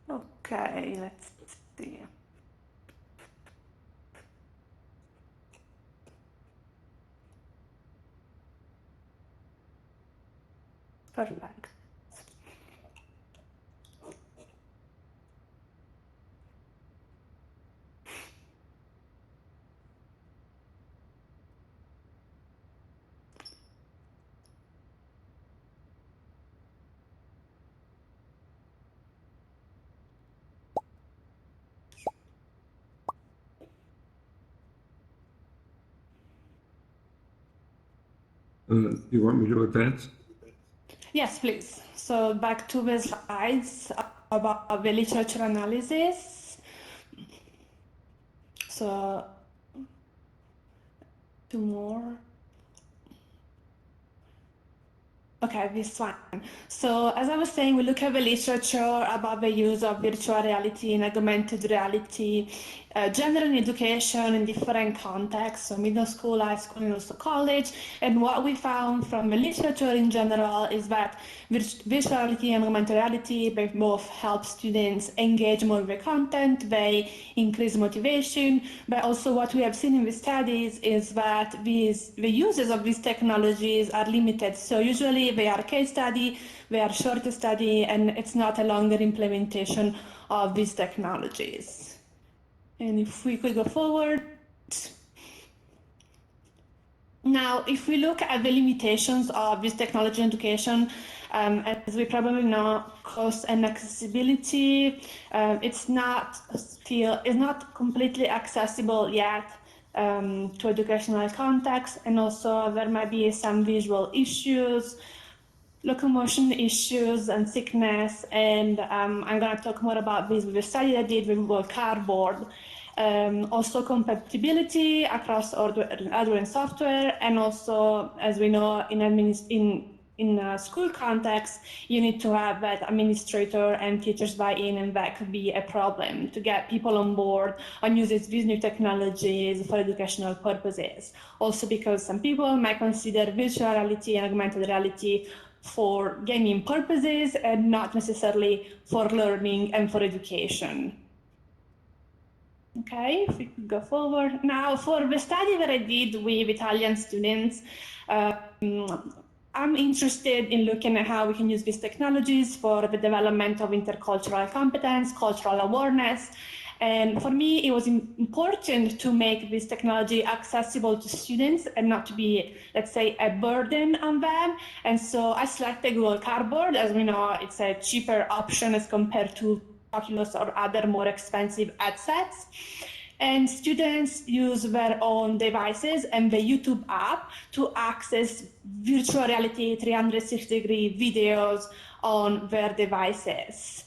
Okay, let's see. Perfect. You want me to advance? Yes, please. So back to the slides about the literature analysis. So two more. Okay, this one. So as I was saying, we look at the literature about the use of virtual reality and augmented reality, general in education in different contexts, so middle school, high school, and also college. And what we found from the literature in general is that virtual reality and augmented reality, they both help students engage more with the content, they increase motivation, but also what we have seen in the studies is that the uses of these technologies are limited. So usually they are case study, they are short study, and it's not a longer implementation of these technologies. And if we could go forward. Now, if we look at the limitations of this technology in education, as we probably know, cost and accessibility, it's not completely accessible yet to educational context, and also there might be some visual issues, locomotion issues, and sickness. And I'm going to talk more about this with the study I did with Google Cardboard. Also compatibility across hardware and software, and also, as we know, in a school context, you need to have that administrator and teachers buy-in, and that could be a problem to get people on board on using these new technologies for educational purposes. Also because some people might consider virtual reality and augmented reality for gaming purposes and not necessarily for learning and for education. Okay, if we could go forward. Now, for the study that I did with Italian students, I'm interested in looking at how we can use these technologies for the development of intercultural competence, cultural awareness. And for me, it was important to make this technology accessible to students and not to be, let's say, a burden on them. And so I selected Google Cardboard. As we know, it's a cheaper option as compared to Oculus or other more expensive headsets. And students use their own devices and the YouTube app to access virtual reality 360-degree videos on their devices.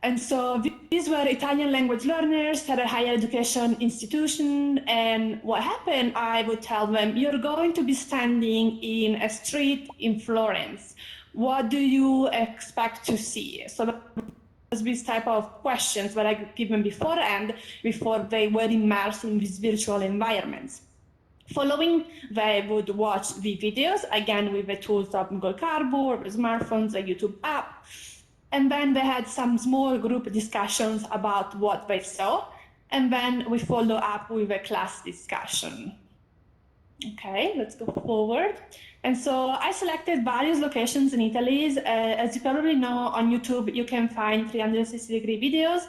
And so these were Italian language learners at a higher education institution. And what happened, I would tell them, you're going to be standing in a street in Florence. What do you expect to see? So these type of questions that I give them beforehand, before they were immersed in these virtual environments. Following, they would watch the videos, again with the tools of Google Cardboard, smartphones, the YouTube app. And then they had some small group discussions about what they saw. And then we follow up with a class discussion. Okay, let's go forward. And so I selected various locations in Italy. As you probably know, on YouTube, you can find 360-degree videos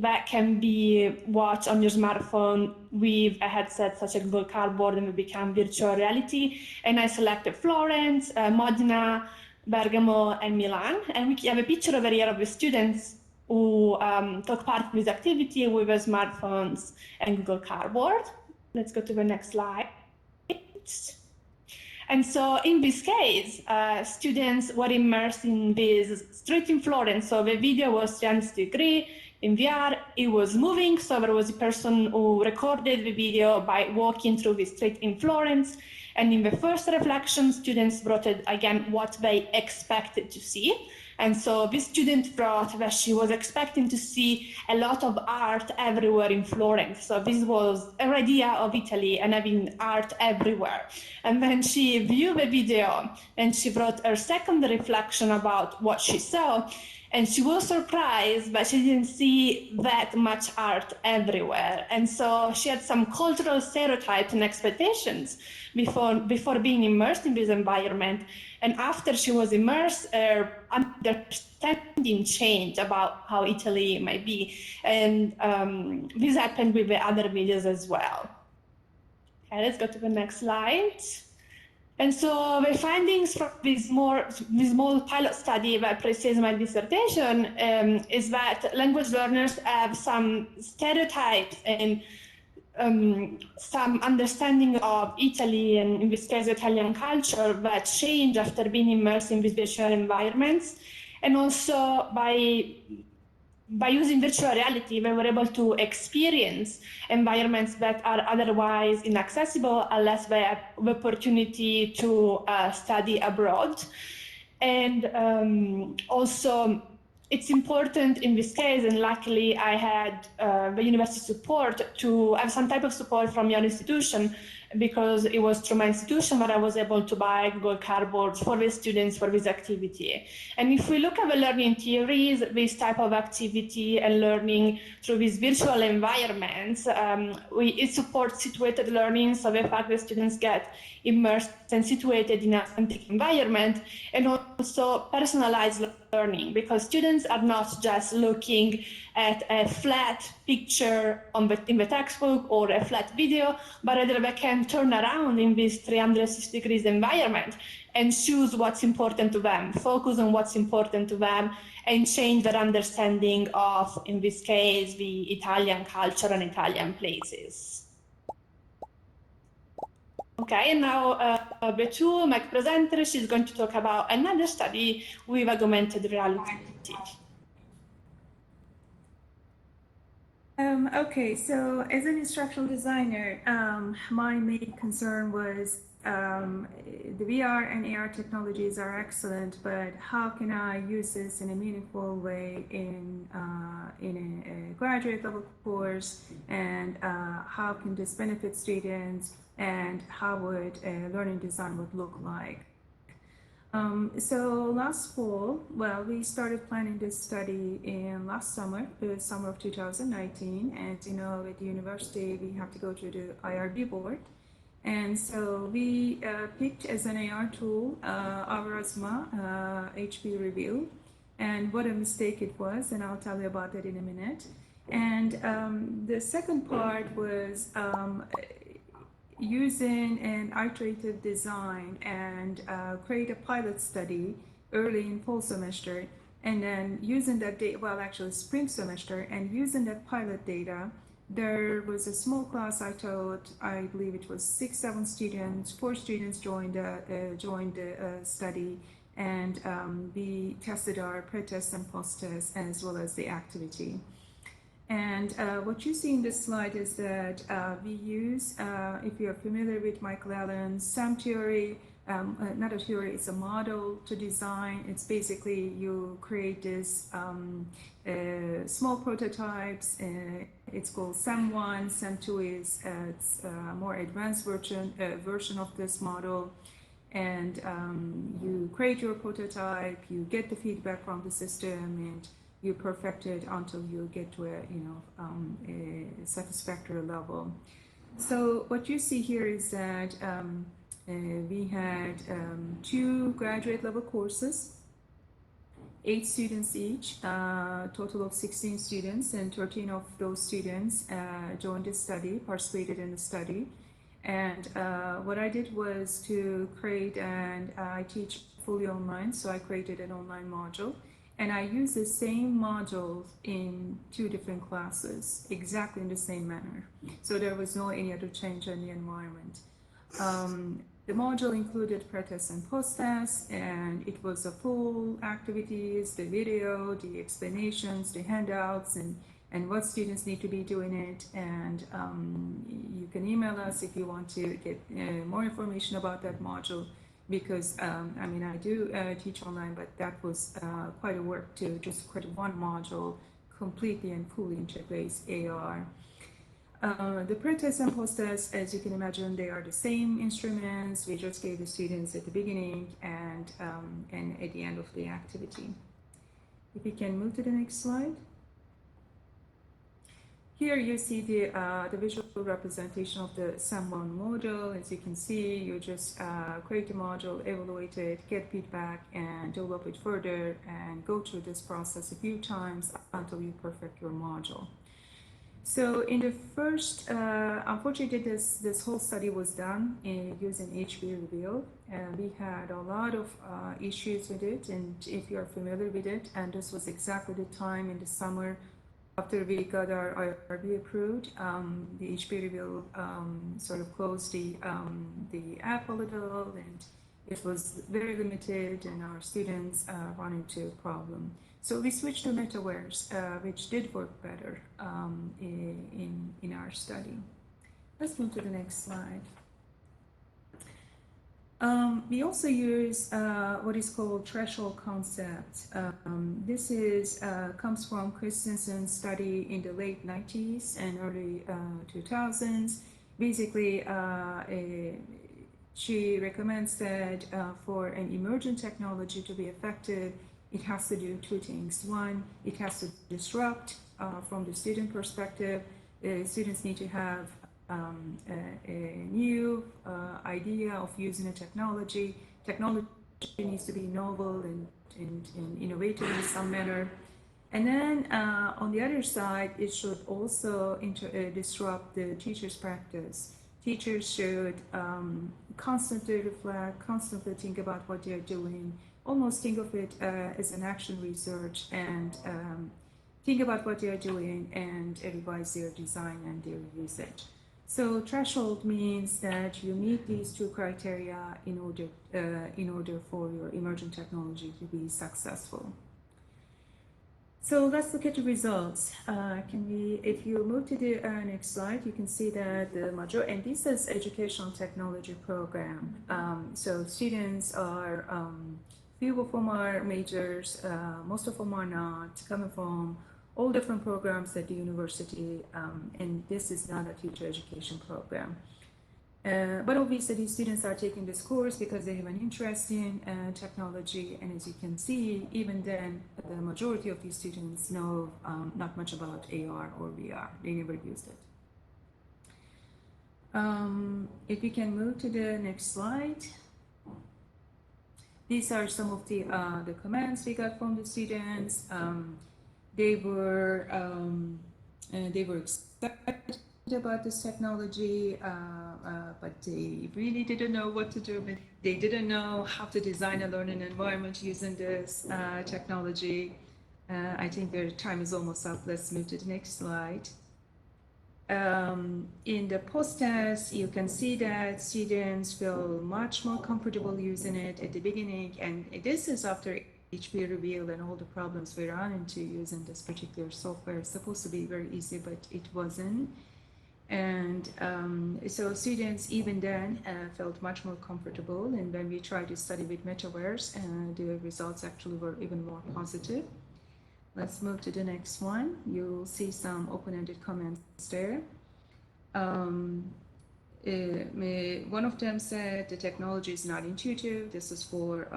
that can be watched on your smartphone with a headset such as Google Cardboard, and will become virtual reality. And I selected Florence, Modena, Bergamo, and Milan. And we have a picture over here of the students who took part in this activity with their smartphones and Google Cardboard. Let's go to the next slide. And so in this case, students were immersed in this street in Florence. So the video was 360 degree in VR. It was moving. So there was a person who recorded the video by walking through the street in Florence. And in the first reflection, students brought it again what they expected to see. And so this student brought that she was expecting to see a lot of art everywhere in Florence. So this was her idea of Italy and having art everywhere. And then she viewed the video and she brought her second reflection about what she saw. And she was surprised, but she didn't see that much art everywhere. And so she had some cultural stereotypes and expectations before being immersed in this environment. And after she was immersed, her understanding changed about how Italy might be. And this happened with the other videos as well. Okay, let's go to the next slide. And so the findings from this small pilot study that precedes my dissertation is that language learners have some stereotypes and some understanding of Italy, and in this case Italian culture, that change after being immersed in these virtual environments. And also by using virtual reality, we were able to experience environments that are otherwise inaccessible unless they have the opportunity to study abroad. And also, it's important in this case, and luckily I had the university support to have some type of support from your institution, because it was through my institution that I was able to buy Google Cardboard for the students for this activity. And if we look at the learning theories, this type of activity and learning through these virtual environments, it supports situated learning, so the fact that students get immersed and situated in an authentic environment, and also personalized learning, because students are not just looking at a flat picture in the textbook or a flat video, but rather they can turn around in this 360 degrees environment and choose what's important to them, focus on what's important to them, and change their understanding of, in this case, the Italian culture and Italian places. Okay, and now Betu, my presenter, she's going to talk about another study with augmented reality. Okay, so as an instructional designer, my main concern was the VR and AR technologies are excellent, but how can I use this in a meaningful way in a graduate level course, and how can this benefit students, and how would learning design would look like? So last fall, well, we started planning this study in last summer, the summer of 2019. And, you know, at the university, we have to go to the IRB board. And so we picked as an AR tool Aurasma HP Review. And what a mistake it was, and I'll tell you about that in a minute. And the second part was using an iterative design and create a pilot study early in fall semester, and then using that data, well, actually spring semester, and using that pilot data. There was a small class I taught, I believe it was 6-7 students, 4 students joined the study, and we tested our pre-test and post-test as well as the activity. And what you see in this slide is that we use, if you're familiar with Michael Allen's SAM theory, not a theory, it's a model to design. It's basically you create this small prototypes. It's called SAM1. SAM2 is it's a more advanced version of this model. And you create your prototype, you get the feedback from the system, and you perfect it until you get to a satisfactory level. So what you see here is that we had 2 graduate level courses, 8 students each, total of 16 students, and 13 of those students joined the study, participated in the study. And what I did was to create, and I teach fully online, so I created an online module. And I use the same modules in 2 different classes, exactly in the same manner. So there was no any other change in the environment. The module included pre-test and post-test, and it was a full activities, the video, the explanations, the handouts, and what students need to be doing it. And you can email us if you want to get more information about that module. Because I mean, I do teach online, but that was quite a work to just create one module completely and fully integrates AR. The pre-test and post-test, as you can imagine, they are the same instruments. We just gave the students at the beginning and at the end of the activity. If we can move to the next slide. Here you see the visual representation of the SAM1 model. As you can see, you just create a module, evaluate it, get feedback, and develop it further, and go through this process a few times until you perfect your module. So in the first, unfortunately, this whole study was done using HP Reveal, and we had a lot of issues with it. And if you are familiar with it, and this was exactly the time in the summer after we got our IRB approved, the HP Reveal sort of closed the app a little, and it was very limited, and our students run into a problem. So we switched to MetaVerse, which did work better in our study. Let's move to the next slide. We also use what is called threshold concept. This is comes from Christensen's study in the late 90s and early 2000s. Basically, she recommends that for an emergent technology to be effective, it has to do two things. One, it has to disrupt from the student perspective. Students need to have a new idea of using a technology. Technology needs to be novel and innovative in some manner. And then on the other side, it should also disrupt the teacher's practice. Teachers should constantly reflect, constantly think about what they're doing, almost think of it as an action research, and think about what they're doing and revise their design and their usage. So threshold means that you meet these two criteria in order for your emergent technology to be successful. So let's look at the results. If you move to the next slide, you can see that the majority, and this is educational technology program. So students are, few of them are majors, most of them are not, coming from all different programs at the university, and this is not a teacher education program. But obviously, these students are taking this course because they have an interest in technology, and as you can see, even then, the majority of these students know not much about AR or VR. They never used it. If we can move to the next slide. These are some of the comments we got from the students. They were excited about this technology, but they really didn't know what to do. They didn't know how to design a learning environment using this technology. I think their time is almost up. Let's move to the next slide. In the post-test, you can see that students feel much more comfortable using it at the beginning, and this is after HP Reveal and all the problems we run into using this particular software. It's supposed to be very easy, but it wasn't. And so students even then felt much more comfortable, and when we tried to study with MetaVerse, the results actually were even more positive. Let's move to the next one. You'll see some open-ended comments there. One of them said the technology is not intuitive. This is for,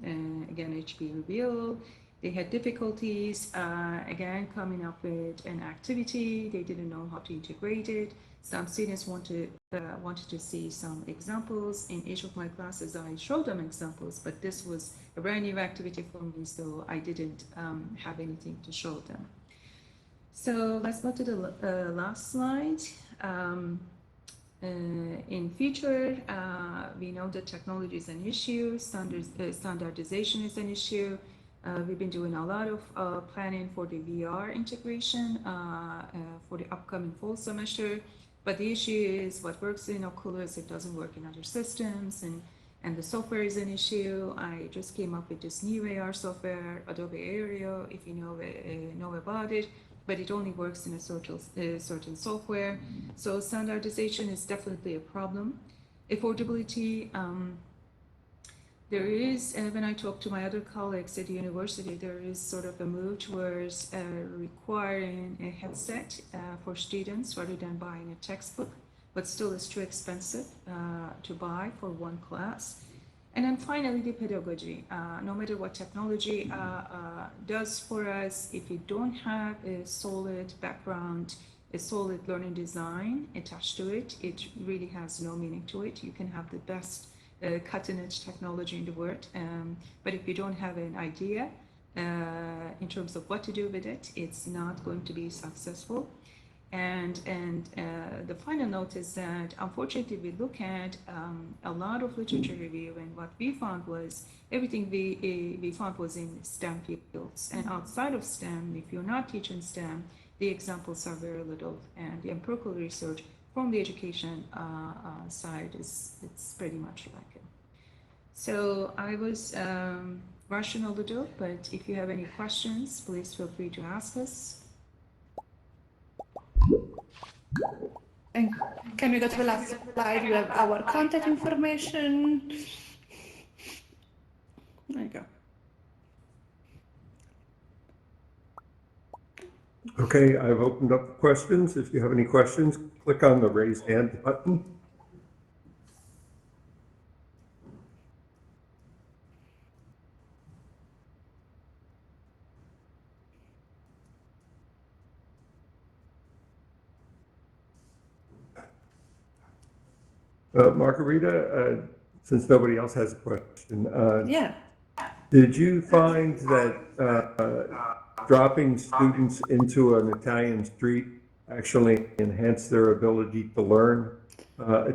again, HP Reveal. They had difficulties, again, coming up with an activity. They didn't know how to integrate it. Some students wanted to see some examples. In each of my classes, I showed them examples, but this was a brand new activity for me, so I didn't have anything to show them. So let's go to the last slide. In future, we know that technology is an issue, standardization is an issue. We've been doing a lot of planning for the VR integration for the upcoming fall semester, but the issue is what works in Oculus, it doesn't work in other systems, and the software is an issue. I just came up with this new AR software, Adobe Aereo, if you know about it, but it only works in a certain software. So standardization is definitely a problem. Affordability, there is, when I talk to my other colleagues at the university, there is sort of a move towards requiring a headset for students rather than buying a textbook, but still it's too expensive to buy for one class. And then finally, the pedagogy. No matter what technology does for us, if you don't have a solid background, a solid learning design attached to it, it really has no meaning to it. You can have the best cutting-edge technology in the world, but if you don't have an idea in terms of what to do with it, it's not going to be successful. And the final note is that unfortunately we look at a lot of literature review, and what we found was everything we found was in STEM fields, and outside of STEM, if you're not teaching STEM, the examples are very little, and the empirical research from the education side it's pretty much like it. So I was rushing a little, but if you have any questions, please feel free to ask us. And can we go to the last slide? You have our contact information. There you go. Okay, I've opened up questions. If you have any questions, click on the raise hand button. Margherita, since nobody else has a question, Yeah. did you find that dropping students into an Italian street actually enhanced their ability to learn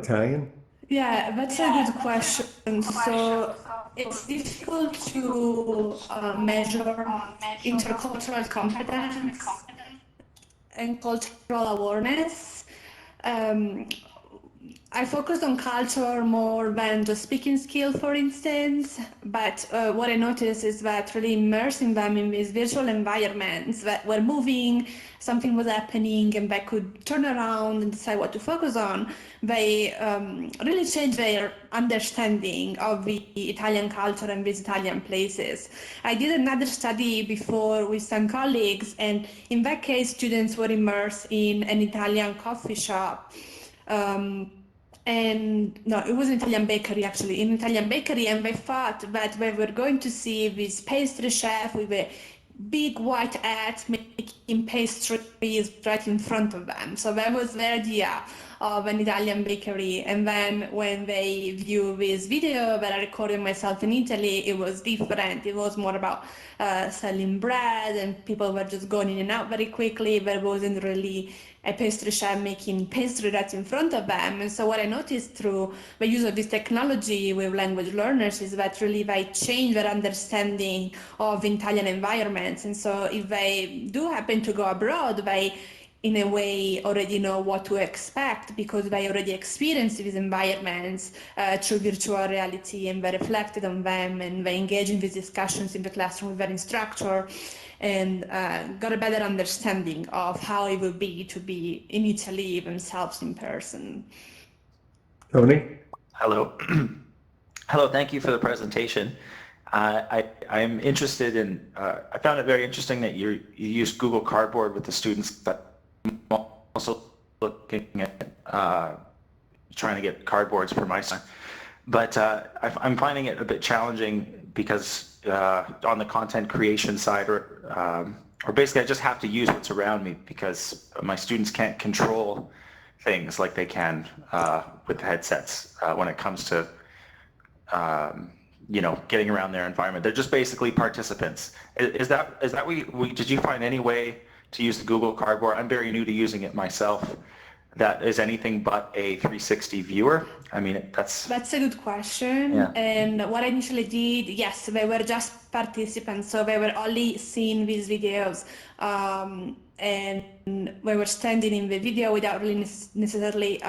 Italian? Yeah, that's a good question. So it's difficult to measure intercultural competence and cultural awareness. I focused on culture more than the speaking skill, for instance, but what I noticed is that really immersing them in these virtual environments that were moving, something was happening, and they could turn around and decide what to focus on, they really changed their understanding of the Italian culture and these Italian places. I did another study before with some colleagues, and in that case, students were immersed in an Italian coffee shop. And no, it was an Italian bakery actually, in an Italian bakery, and they thought that they were going to see this pastry chef with a big white hat making pastries right in front of them. So that was their idea of an Italian bakery. And then when they view this video that I recorded myself in Italy, it was different. It was more about selling bread, and people were just going in and out very quickly. There wasn't really a pastry chef making pastry right in front of them. And so what I noticed through the use of this technology with language learners is that really they change their understanding of Italian environments. And so if they do happen to go abroad, they in a way already know what to expect because they already experienced these environments through virtual reality, and they reflected on them, and they engage in these discussions in the classroom with their instructor, and got a better understanding of how it would be to be in Italy themselves in person. Tony? Hello. Hello, thank you for the presentation. I'm interested in, I found it very interesting that you used Google Cardboard with the students, but I'm also looking at trying to get cardboards for my son. But I'm finding it a bit challenging because on the content creation side, or basically I just have to use what's around me because my students can't control things like they can with the headsets when it comes to you know, getting around their environment. They're just basically participants. Is that did you find any way to use the Google Cardboard? I'm very new to using it myself. That is anything but a 360 viewer. I mean, that's a good question. Yeah. And what I initially did, yes, they were just participants, so they were only seeing these videos, and we were standing in the video without really necessarily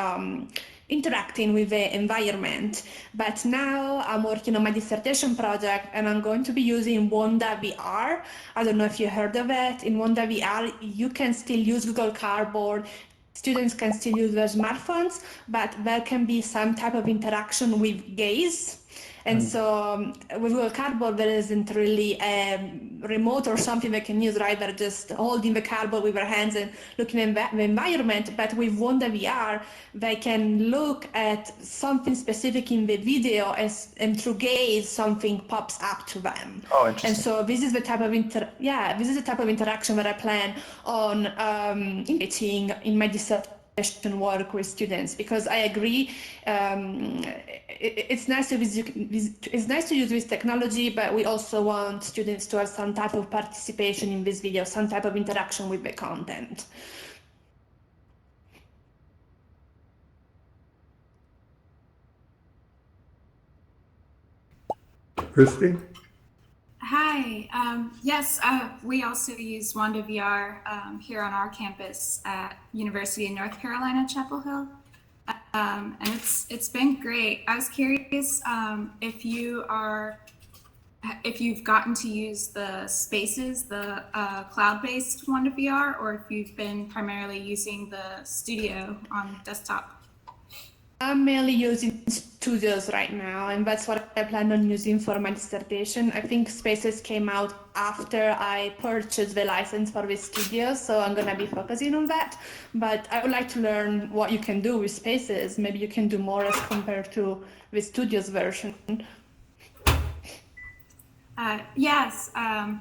interacting with the environment. But now I'm working on my dissertation project, and I'm going to be using Wanda VR. I don't know if you heard of it. In Wanda VR, you can still use Google Cardboard. Students can still use their smartphones, but there can be some type of interaction with gaze. And so with Google Cardboard, there isn't really a remote or something they can use, right? They're just holding the cardboard with their hands and looking at the environment. But with Wonder VR, they can look at something specific in the video and through gaze, something pops up to them. Oh, interesting. And so this is the type of interaction that I plan on integrating in my dissertation work with students, because I agree it's nice to use this technology, but we also want students to have some type of participation in this video, some type of interaction with the content. Christy? Hi. Yes, we also use Wanda VR here on our campus at University of North Carolina, Chapel Hill, and it's been great. I was curious if you've gotten to use the Spaces, the cloud-based Wanda VR, or if you've been primarily using the Studio on desktop. I'm mainly using Studios right now, and that's what I plan on using for my dissertation. I think Spaces came out after I purchased the license for the Studios, so I'm going to be focusing on that. But I would like to learn what you can do with Spaces. Maybe you can do more as compared to the Studios version. Yes,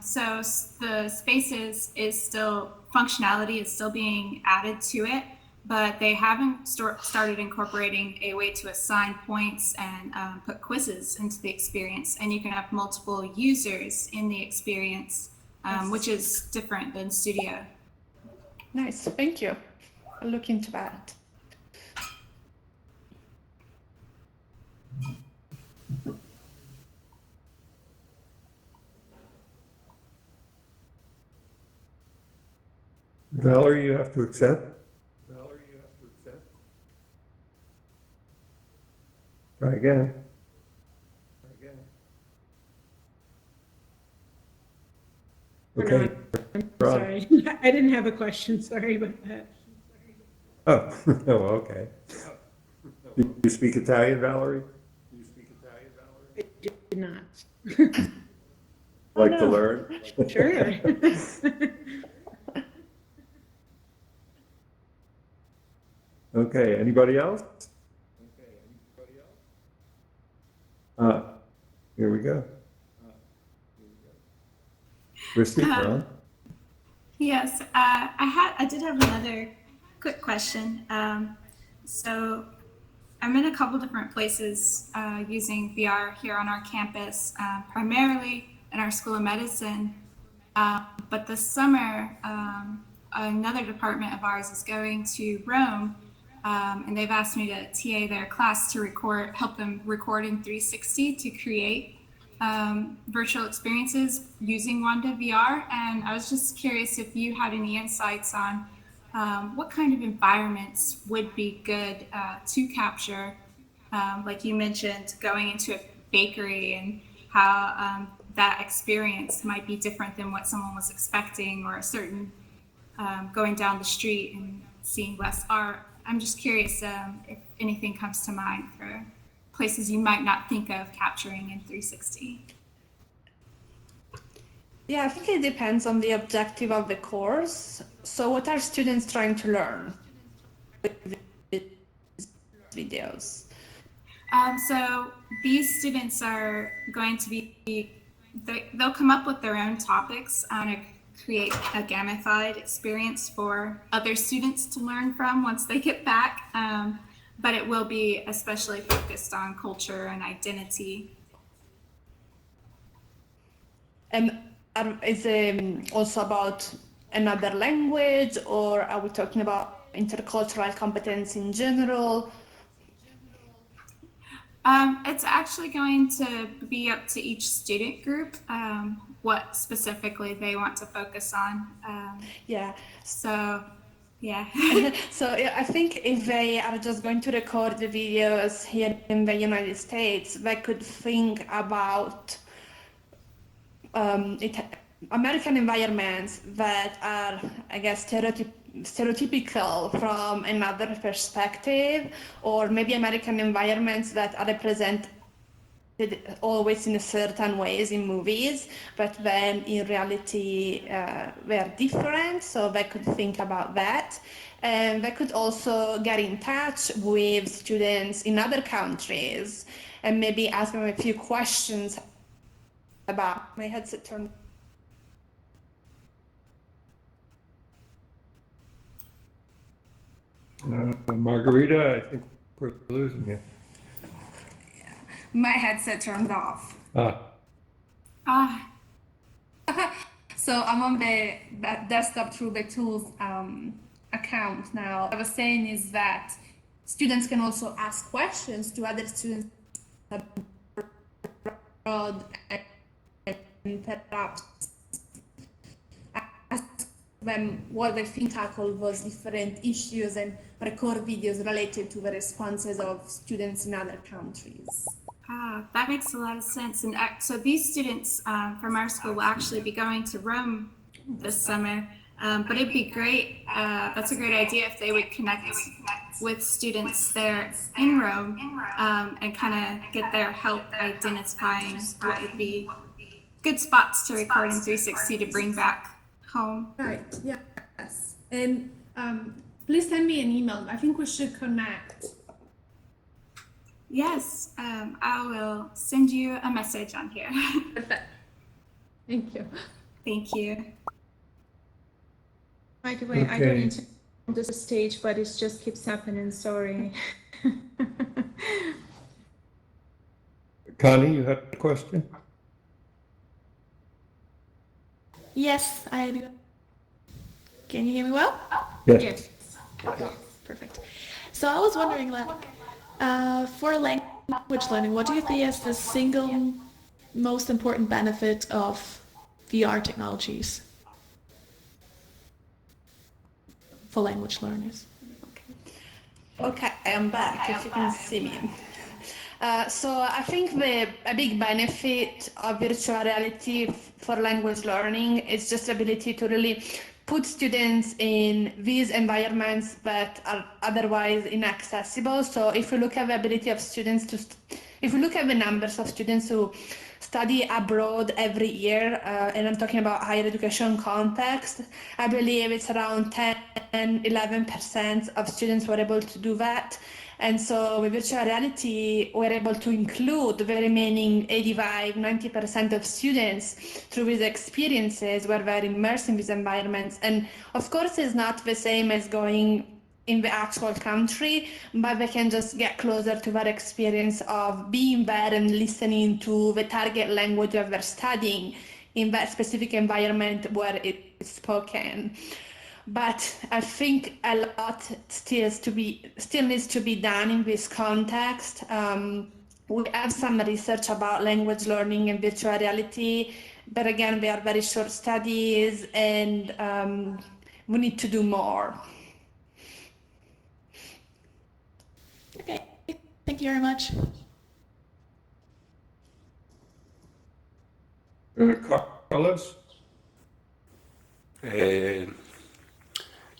so the Spaces functionality is still being added to it, but they haven't started incorporating a way to assign points and put quizzes into the experience. And you can have multiple users in the experience, which is different than Studio. Nice, thank you. I'll look into that. Valerie, you have to accept. Try again. Okay. I'm sorry. I didn't have a question. Sorry about that. Oh, oh, okay. Do you speak Italian, Valerie? I did not. Like to learn? Sure. Okay, anybody else? Here we go. Christy, Ron? Yes, I did have another quick question. So I'm in a couple different places using VR here on our campus, primarily in our School of Medicine. But this summer, another department of ours is going to Rome, and they've asked me to TA their class to help them record in 360 to create virtual experiences using Wanda VR. And I was just curious if you had any insights on what kind of environments would be good to capture, like you mentioned, going into a bakery and how that experience might be different than what someone was expecting, or a certain going down the street and seeing less art. I'm just curious if anything comes to mind for places you might not think of capturing in 360. Yeah, I think it depends on the objective of the course. So what are students trying to learn with these videos? So these students are going to they'll come up with their own topics and create a gamified experience for other students to learn from once they get back. But it will be especially focused on culture and identity. And is it also about another language, or are we talking about intercultural competence in general? It's actually going to be up to each student group what specifically they want to focus on. Yeah. So, yeah. So I think if they are just going to record the videos here in the United States, they could think about American environments that are, I guess, stereotypical from another perspective, or maybe American environments that are representative always in a certain ways in movies, but then in reality were different, so they could think about that. And they could also get in touch with students in other countries and maybe ask them a few questions about my headset turned. Margherita, I think we're losing you. My headset turned off. Ah, So I'm on the desktop through the tools account now. What I was saying is that students can also ask questions to other students abroad and perhaps ask them what they think tackle those different issues and record videos related to the responses of students in other countries. that makes a lot of sense. And so these students from our school will actually be going to Rome this summer. But it'd be great, that's a great idea if they would connect with students there in Rome and kind of get their help identifying what would be good spots to record in 360 to bring back home. Right, yes. And please send me an email. I think we should connect. Yes, I will send you a message on here. Perfect. Thank you. Thank you. By the way, I don't intend on the stage, but it just keeps happening. Sorry. Connie, you had a question? Yes, I do. Can you hear me well? Yes. Yes. Perfect. So I was wondering, for language learning, what do you think is the single most important benefit of VR technologies for language learners? Okay, I'm back, if you can see me. So I think a big benefit of virtual reality for language learning is just the ability to really put students in these environments that are otherwise inaccessible. So if we look at the ability of students if we look at the numbers of students who study abroad every year, and I'm talking about higher education context, I believe it's around 10-11% of students were able to do that. And so with virtual reality, we're able to include the remaining 85-90% of students through these experiences where they're immersed in these environments. And of course, it's not the same as going in the actual country, but they can just get closer to that experience of being there and listening to the target language that they're studying in that specific environment where it's spoken. But I think a lot still needs to be done in this context. We have some research about language learning and virtual reality, but again, they are very short studies, and we need to do more. Okay, thank you very much. Carlos?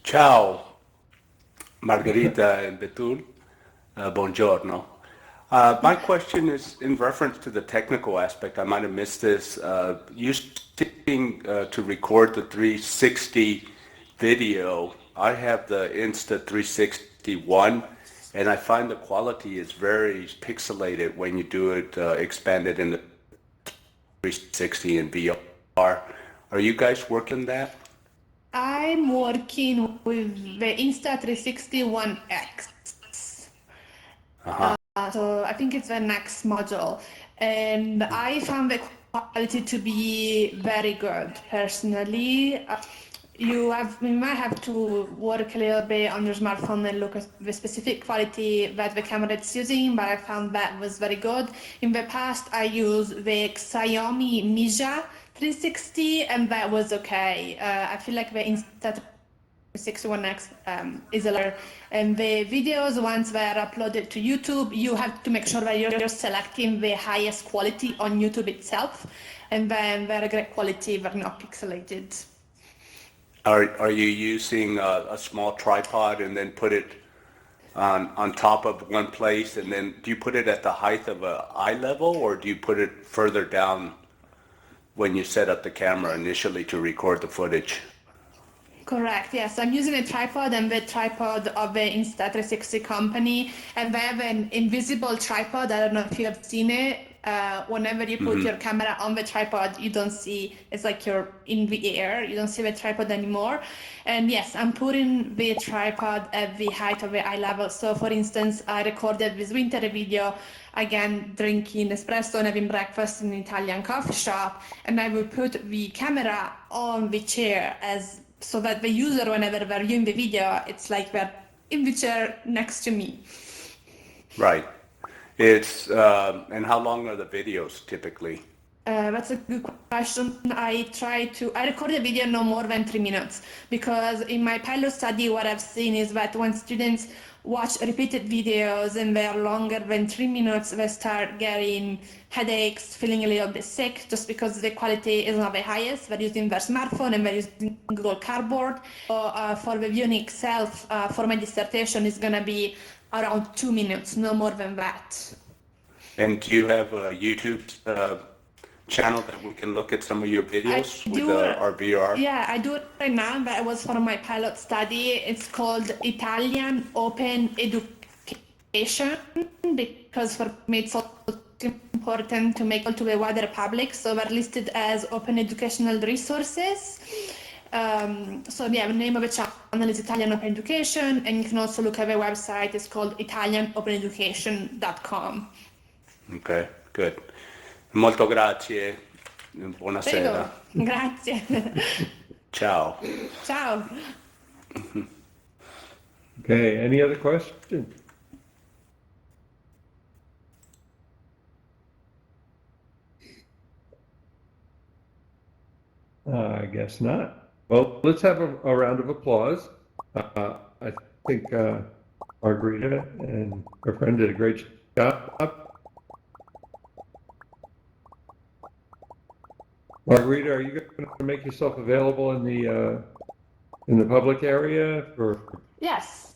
Ciao, Margherita and Betul. Buongiorno. My question is in reference to the technical aspect. I might have missed this. Using to record the 360 video, I have the Insta360 and I find the quality is very pixelated when you do it expanded in the 360 and VR. Are you guys working that? I'm working with the Insta360 One X. So I think it's the next module. And I found the quality to be very good, personally. You might have to work a little bit on your smartphone and look at the specific quality that the camera is using, but I found that was very good. In the past, I used the Xiaomi Mija 360, and that was okay. I feel like the Insta360 One X is a lot. And the videos, once they're uploaded to YouTube, you have to make sure that you're selecting the highest quality on YouTube itself, and then they're great quality, they're not pixelated. Are you using a small tripod and then put it on top of one place, and then do you put it at the height of a eye level, or do you put it further down when you set up the camera initially to record the footage? Correct, yes. I'm using a tripod, and the tripod of the Insta360 company, and they have an invisible tripod. I don't know if you have seen it. Whenever you put your camera on the tripod, you don't see, it's like you're in the air, you don't see the tripod anymore. And yes, I'm putting the tripod at the height of the eye level. So for instance, I recorded this winter video, again, drinking espresso and having breakfast in an Italian coffee shop, and I will put the camera on the chair so that the user, whenever they're viewing the video, it's like they're in the chair next to me. Right. It's and how long are the videos typically? That's a good question. I record a video no more than 3 minutes, because in my pilot study, what I've seen is that when students watch repeated videos and they are longer than 3 minutes, they start getting headaches, feeling a little bit sick, just because the quality is not the highest. They're using their smartphone and they're using Google Cardboard. So for the viewing itself, for my dissertation, is going to be around 2 minutes, no more than that. And do you have a YouTube channel that we can look at some of your videos with our VR? Yeah, I do it right now, but it was for my pilot study. It's called Italian Open Education, because for me it's also important to make it to the wider public. So we're listed as open educational resources. So yeah, the name of the channel is Italian Open Education, and you can also look at the website. It's called italianopeneducation.com. Okay, good. Molto grazie. Buonasera. Prego. Grazie. Ciao. Ciao. Okay, any other questions? I guess not. Well, let's have a round of applause. I think Margherita and her friend did a great job. Margherita, are you going to make yourself available in the public area for? Yes.